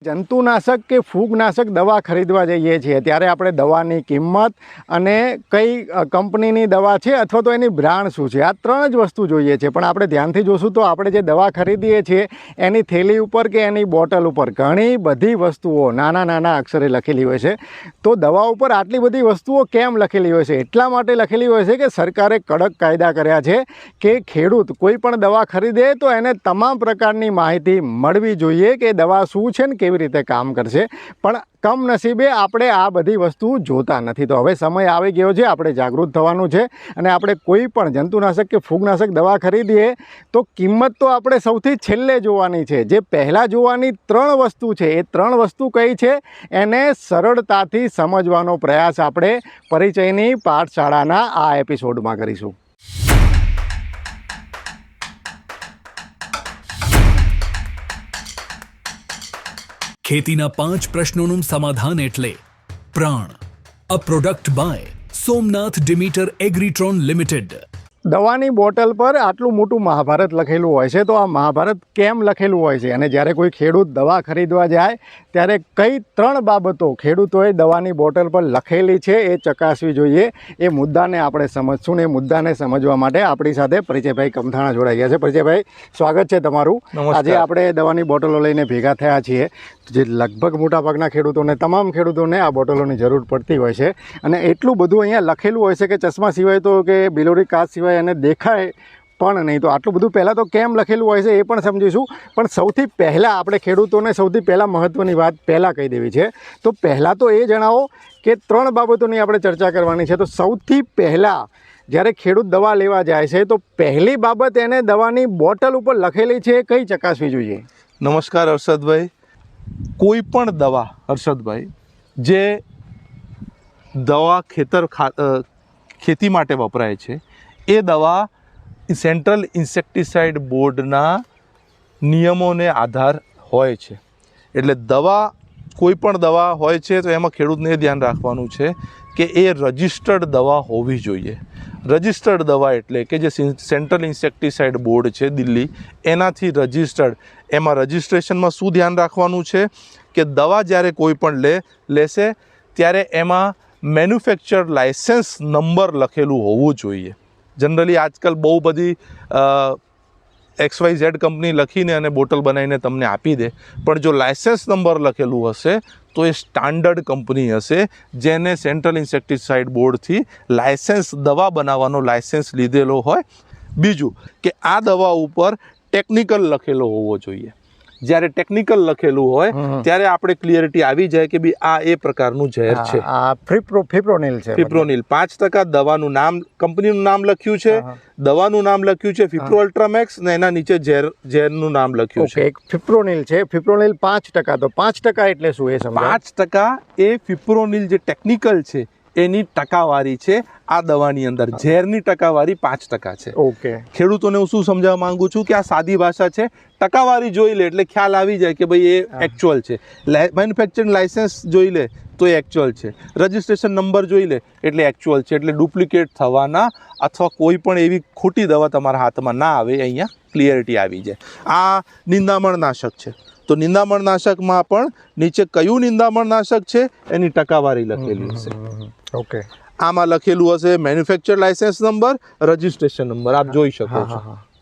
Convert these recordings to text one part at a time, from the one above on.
જંતુનાશક કે ફૂગનાશક દવા ખરીદવા જઈએ છીએ ત્યારે આપણે દવાની કિંમત અને કઈ કંપનીની દવા છે અથવા તો એની બ્રાન્ડ શું છે આ ત્રણ જ વસ્તુ જોઈએ છે. પણ આપણે ધ્યાનથી જોશું તો આપણે જે દવા ખરીદીએ છીએ એની થેલી ઉપર કે એની બોટલ ઉપર ઘણી બધી વસ્તુઓ નાના નાના અક્ષરે લખેલી હોય છે. તો દવા ઉપર આટલી બધી વસ્તુઓ કેમ લખેલી હોય છે? એટલા માટે લખેલી હોય છે કે સરકારે કડક કાયદા કર્યા છે કે ખેડૂત કોઈ પણ દવા ખરીદે તો એને તમામ પ્રકારની માહિતી મળવી જોઈએ કે દવા શું છે ને કેવી રીતે કામ કરશે. પણ કમનસીબે આપણે આ બધી વસ્તુ જોતા નથી. તો હવે સમય આવી ગયો છે, આપણે જાગૃત થવાનું છે અને આપણે કોઈ પણ જંતુનાશક કે ફૂગનાશક દવા ખરીદીએ તો કિંમત તો આપણે સૌથી છેલ્લે જોવાની છે. જે પહેલાં જોવાની ત્રણ વસ્તુ છે એ ત્રણ વસ્તુ કઈ છે એને સરળતાથી સમજવાનો પ્રયાસ આપણે પરિચયની પાઠશાળાના આ એપિસોડમાં કરીશું. ખેતીના 5 પ્રશ્નોનું સમાધાન એટલે Pran. A product by Somnath Demeter Agritron limited. દવાની બોટલ પર આટલું મોટું મહાભારત લખેલું હોય છે તો આ મહાભારત કેમ લખેલું હોય છે અને જ્યારે કોઈ ખેડૂત દવા ખરીદવા જાય ત્યારે કઈ ત્રણ બાબતો ખેડૂતોએ દવાની બોટલ પર લખેલી છે એ ચકાસવી જોઈએ. એ મુદ્દાને આપણે સમજશું ને એ મુદ્દાને સમજવા માટે આપણી સાથે પરિચયભાઈ કમથાણા જોડાઈ ગયા છે. પરિચયભાઈ, સ્વાગત છે તમારું. આજે આપણે દવાની બોટલો લઈને ભેગા થયા છીએ. જે લગભગ મોટાભાગના ખેડૂતોને, તમામ ખેડૂતોને આ બોટલોની જરૂર પડતી હોય છે અને એટલું બધું અહીંયા લખેલું હોય છે કે ચશ્મા સિવાય તો કે બિલોરી કાચ સિવાય એને દેખાય પણ નહીં. તો આટલું બધું પહેલાં તો કેમ લખેલું હોય છે એ પણ સમજીશું. પણ સૌથી પહેલાં આપણે ખેડૂતોને સૌથી પહેલાં મહત્ત્વની વાત પહેલાં કહી દેવી છે. તો પહેલાં તો એ જણાવો કે ત્રણ બાબતોની આપણે ચર્ચા કરવાની છે. તો સૌથી પહેલાં જ્યારે ખેડૂત દવા લેવા જાય છે તો પહેલી બાબત એને દવાની બોટલ ઉપર લખેલી છે એ કઈ ચકાસવી જોઈએ? નમસ્કાર હર્ષદભાઈ. કોઈ પણ દવા, હર્ષદભાઈ, જે દવા ખેતી માટે વપરાય છે એ દવા સેન્ટ્રલ ઇન્સેક્ટિસાઇડ બોર્ડના નિયમોને આધાર હોય છે. એટલે દવા, કોઈ પણ દવા હોય છે તો એમાં ખેડૂતને ધ્યાન રાખવાનું છે કે એ રજિસ્ટર્ડ દવા હોવી જોઈએ. રજિસ્ટર્ડ દવા એટલે કે જે સેન્ટ્રલ ઇન્સેક્ટિસાઇડ બોર્ડ છે દિલ્હી, એનાથી રજિસ્ટર્ડ. એમાં રજિસ્ટ્રેશનમાં શું ધ્યાન રાખવાનું છે કે દવા જ્યારે કોઈ પણ લેશે ત્યારે એમાં મેન્યુફેક્ચર લાઇસન્સ નંબર લખેલું હોવું જોઈએ. જનરલી આજકાલ બહુ બધી XYZ કંપની લખીને અને બોટલ બનાવીને તમને આપી દે, પણ જો લાઇસન્સ નંબર લખેલું હશે તો એ સ્ટાન્ડર્ડ કંપની હશે જેને સેન્ટ્રલ ઇન્સેક્ટિસાઇડ બોર્ડથી લાઇસન્સ, દવા બનાવવાનો લાઇસન્સ લીધેલો હોય. બીજું કે આ દવા ઉપર ટેકનિકલ લખેલો હોવો જોઈએ. જ્યારે ટેકનિકલ લખેલું હોય ત્યારે આપણે ક્લિયરિટી આવી જાય કે ભાઈ આ એ પ્રકારનું ઝેર છે. આ ફિપ્રોનિલ છે. ફિપ્રોનિલ 5% દવાનું નામ, કંપનીનું નામ લખ્યું છે, દવાનું નામ લખ્યું છે ફિપ્રો અલ્ટ્રામેક્સ ને એના નીચે ઝેરનું નામ લખ્યું છે. એક ફિપ્રોનિલ છે, ફિપ્રોનિલ 5%. તો 5% એટલે શું એ સમજાવો? 5% એ ફિપ્રોનિલ જે ટેકનિકલ છે એની ટકાવારી છે આ દવાની અંદર. ઝેરની ટકાવારી 5% છે. ઓકે. ખેડૂતોને હું શું સમજાવવા માંગુ છું કે આ સાદી ભાષા છે. ટકાવારી જોઈ લે એટલે ખ્યાલ આવી જાય કે ભાઈ એ એકચ્યુઅલ છે. મેન્યુફેક્ચરિંગ લાઇસન્સ જોઈ લે તો એ એકચ્યુઅલ છે. રજિસ્ટ્રેશન નંબર જોઈ લે એટલે એકચ્યુઅલ છે. એટલે ડુપ્લિકેટ થવાના અથવા કોઈ પણ એવી ખોટી દવા તમારા હાથમાં ના આવે, અહીંયા ક્લિયરિટી આવી જાય. આ નિંદામણનાશક છે તો નિંદામણનાશકમાં પણ નીચે કયું નિંદામણનાશક છે એની ટકાવારી લખેલી હશે. ઓકે. આમાં લખેલું હશે manufacture licence number, registration number, આપ જોઈ શકો છો.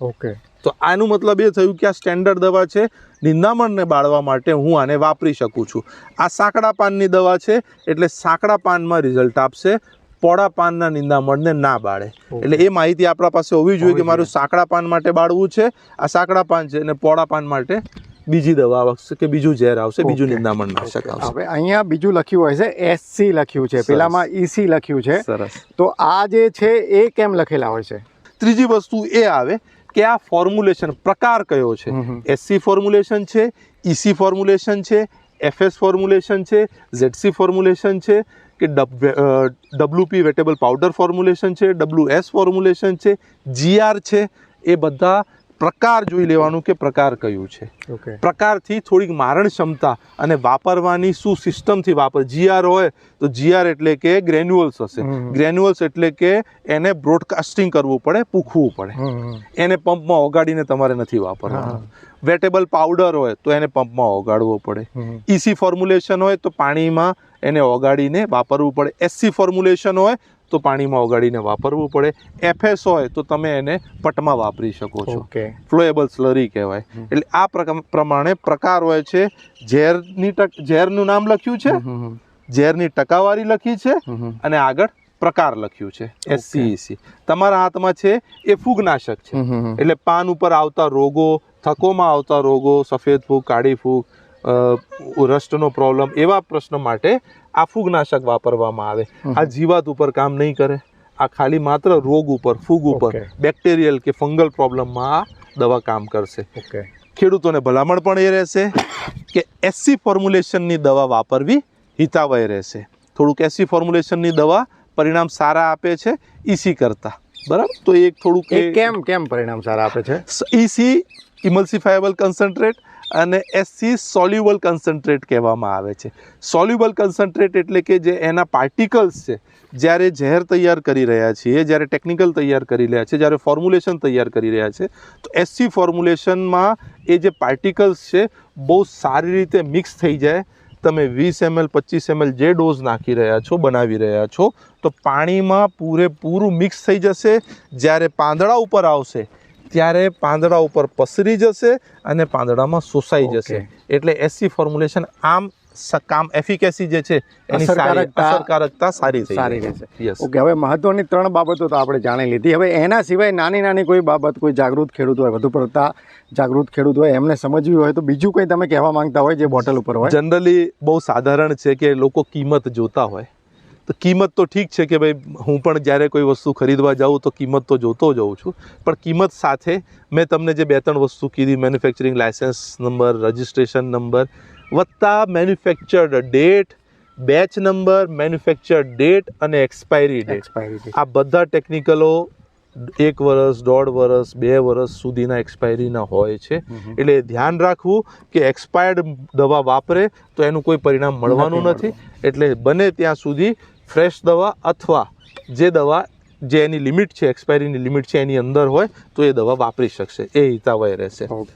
ઓકે. તો આનું મતલબ એ થયું કે આ સ્ટેન્ડર્ડ દવા છે. નિંદામણને બાળવા માટે હું આને વાપરી શકું છું. આ સાંકડા પાનની દવા છે એટલે સાંકડા પાનમાં રિઝલ્ટ આપશે, પોળા પાનના નિંદામણને ના બાળે. એટલે એ માહિતી આપણા પાસે હોવી જોઈએ કે મારું સાંકડા પાન માટે બાળવું છે, આ સાંકડા પાન છે, અને પોળા પાન માટે બીજી દવા આવશે કે બીજું ઝેર આવશે, બીજું નિંદામણનાશક આવશે. હવે અહીંયા બીજું લખ્યું હોય છે SC લખ્યું છે, પેલામાં EC લખ્યું છે. સરસ. તો આ જે છે એ કેમ લખેલા હોય છે? ત્રીજી વસ્તુ એ આવે કે આ ફોર્મ્યુલેશન પ્રકાર કયો છે. SC ફોર્મ્યુલેશન છે, EC ફોર્મ્યુલેશન છે, FS ફોર્મ્યુલેશન છે, ZC ફોર્મ્યુલેશન છે કે WP વેટેબલ પાવડર ફોર્મ્યુલેશન છે, WS ફોર્મ્યુલેશન છે, GR છે. એ બધા પ્રકાર જોઈ લેવાનું કે પ્રકાર કયું છે. પ્રકારથી થોડીક મારણ ક્ષમતા અને વાપરવાની શું સિસ્ટમથી વાપર. GR હોય તો GR એટલે કે ગ્રેન્યુઅલ્સ હશે. ગ્રેન્યુઅલ્સ એટલે કે એને બ્રોડકાસ્ટિંગ કરવું પડે, પૂખવું પડે. એને પંપમાં ઓગાડીને તમારે નથી વાપરવાનું. વેટેબલ પાવડર હોય તો એને પંપમાં ઓગાળવો પડે. EC ફોર્મ્યુલેશન હોય તો પાણીમાં એને ઓગાળીને વાપરવું પડે. SC ફોર્મ્યુલેશન હોય તો પાણીમાં ઓગાળીને વાપરવું પડે. FS હોય તો તમે એને પટમાં વાપરી શકો છો. ઓકે. ફ્લોએબલ સ્લરી કહેવાય. એટલે આ પ્રમાણે પ્રકાર હોય છે. ઝેરનું નામ લખ્યું છે, ઝેરની ટકાવારી લખી છે અને આગળ પ્રકાર લખ્યું છે SCEC. તમારા હાથમાં છે એ ફૂગનાશક છે. એટલે પાન ઉપર આવતા રોગો, થકોમાં આવતા રોગો, સફેદ ફૂગ, કાળી ફૂગ, રસ્ટનો પ્રોબ્લેમ, એવા પ્રશ્ન માટે આ ફૂગનાશક વાપરવામાં આવે. આ જીવાત ઉપર કામ નહીં કરે. આ ખાલી માત્ર રોગ ઉપર, ફૂગ ઉપર, બેક્ટેરિયલ કે ફંગલ પ્રોબ્લેમમાં આ દવા કામ કરશે. ખેડૂતોને ભલામણ પણ એ રહેશે કે SC ફોર્મ્યુલેશનની દવા વાપરવી હિતાવહ રહેશે. થોડુંક SC ફોર્મ્યુલેશનની દવા પરિણામ સારા આપે છે EC કરતા, બરાબર? તો એક થોડુંક કેમ પરિણામ સારા આપે છે? EC ઇમલ્સિફાયેબલ કન્સન્ટ્રેટ અને SC સોલ્યુબલ કન્સન્ટ્રેટ કહેવામાં આવે છે. સોલ્યુબલ કન્સન્ટ્રેટ એટલે કે જે એના પાર્ટિકલ્સ છે, જ્યારે ઝેર તૈયાર કરી રહ્યા છીએ, જ્યારે ટેકનિકલ તૈયાર કરી રહ્યા છે, જ્યારે ફોર્મ્યુલેશન તૈયાર કરી રહ્યા છે, તો SC ફોર્મ્યુલેશનમાં એ જે પાર્ટિકલ્સ છે બહુ સારી રીતે મિક્સ થઈ જાય. તમે 20 ml 25 ml જે ડોઝ નાખી રહ્યા છો, બનાવી રહ્યા છો, તો પાણીમાં પૂરેપૂરું મિક્સ થઈ જશે. જ્યારે પાંદડા ઉપર આવશે ત્યારે પાંદડા ઉપર પસરી જશે અને પાંદડામાં શોષાઈ જશે. એટલે SC ફોર્મ્યુલેશન આમ કામ એફિકેસી જે છે એની અસરકારકતા સારી રહેશે. ઓકે, હવે મહત્વની 3 બાબતો તો આપણે જાણી લીધી. હવે એના સિવાય નાની કોઈ બાબત, કોઈ જાગૃત ખેડૂત હોય, વધુ પડતા જાગૃત ખેડૂત હોય, એમને સમજવી હોય તો બીજું કંઈ તમે કહેવા માંગતા હોય જે બોટલ ઉપર હોય? જનરલી બહુ સાધારણ છે કે લોકો કિંમત જોતા હોય. તો કિંમત તો ઠીક છે કે ભાઈ, હું પણ જ્યારે કોઈ વસ્તુ ખરીદવા જાઉં તો કિંમત તો જોતો જાઉં છું, પણ કિંમત સાથે મેં તમને જે 2-3 વસ્તુ કીધી, manufacturing licence number, registration number વત્તા manufactured date, batch number, manufactured date અને એક્સપાયરી ડેટ, આ બધા ટેકનિકલો 1 વર્ષ, 1.5 વર્ષ, 2 વર્ષ સુધીના એક્સપાયરીના હોય છે. એટલે ધ્યાન રાખવું કે એક્સપાયર્ડ દવા વાપરે તો એનું કોઈ પરિણામ મળવાનું નથી. એટલે બને ત્યાં સુધી ફ્રેશ દવા અથવા જે દવા જે એની લિમિટ છે, એક્સપાયરીની લિમિટ છે, એની અંદર હોય તો એ દવા વાપરી શકશે. એ હિતાવહ રહેશે.